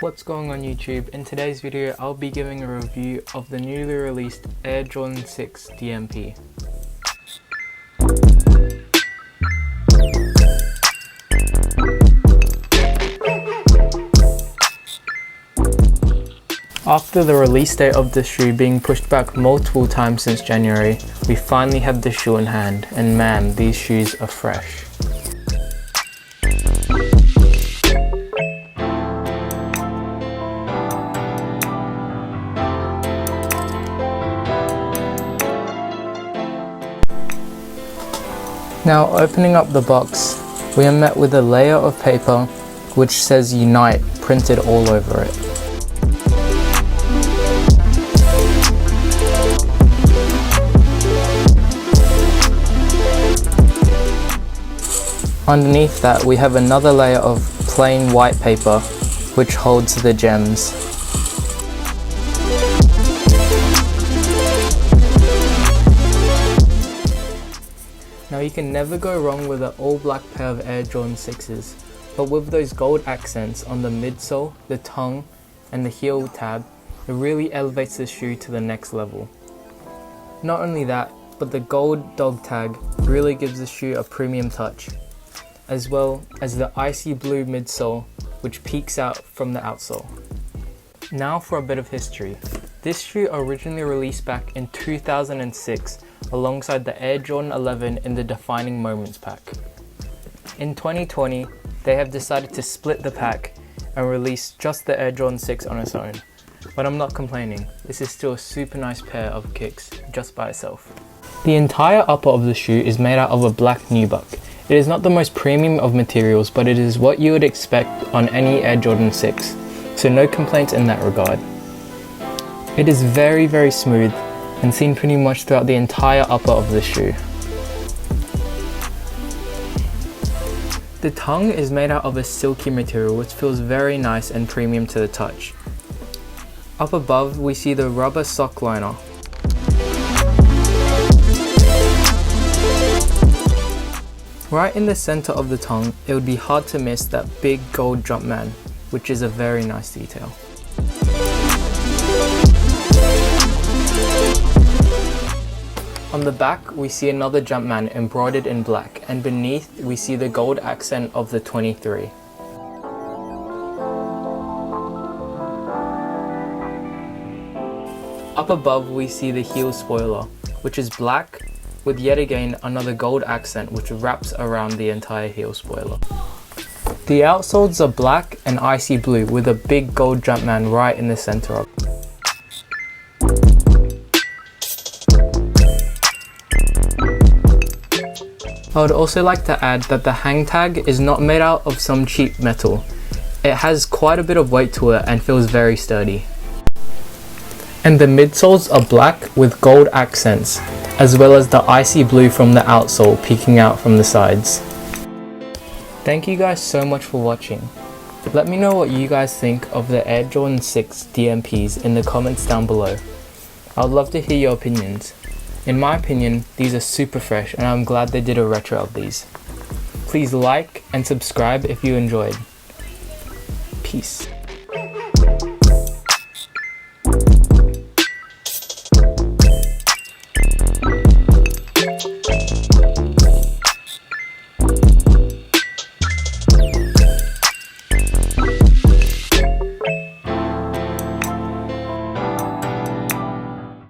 What's going on YouTube? In today's video I'll be giving a review of the newly released Air Jordan 6 DMP. After the release date of the shoe being pushed back multiple times since January, we finally have the shoe in hand, and man, these shoes are fresh. Now opening up the box, we are met with a layer of paper which says Unite printed all over it. Underneath that we have another layer of plain white paper which holds the gems. Now you can never go wrong with an all black pair of Air Jordan 6s, but with those gold accents on the midsole, the tongue and the heel tab, it really elevates the shoe to the next level. Not only that, but the gold dog tag really gives the shoe a premium touch, as well as the icy blue midsole which peeks out from the outsole. Now for a bit of history. This shoe originally released back in 2006 alongside the Air Jordan 11 in the Defining Moments pack. In 2020, they have decided to split the pack and release just the Air Jordan 6 on its own. But I'm not complaining, this is still a super nice pair of kicks just by itself. The entire upper of the shoe is made out of a black nubuck. It is not the most premium of materials, but it is what you would expect on any Air Jordan 6, so no complaints in that regard. It is very smooth and seen pretty much throughout the entire upper of the shoe. The tongue is made out of a silky material which feels very nice and premium to the touch. Up above we see the rubber sock liner. Right in the center of the tongue, it would be hard to miss that big gold Jumpman, which is a very nice detail. On the back, we see another Jumpman embroidered in black, and beneath we see the gold accent of the 23. Up above we see the heel spoiler, which is black, with yet again another gold accent which wraps around the entire heel spoiler. The outsoles are black and icy blue with a big gold Jumpman right in the center of it. I would also like to add that the hang tag is not made out of some cheap metal. It has quite a bit of weight to it and feels very sturdy. And the midsoles are black with gold accents, as well as the icy blue from the outsole peeking out from the sides. Thank you guys so much for watching. Let me know what you guys think of the Air Jordan 6 DMPs in the comments down below. I would love to hear your opinions. In my opinion, these are super fresh and I'm glad they did a retro of these. Please like and subscribe if you enjoyed. Peace.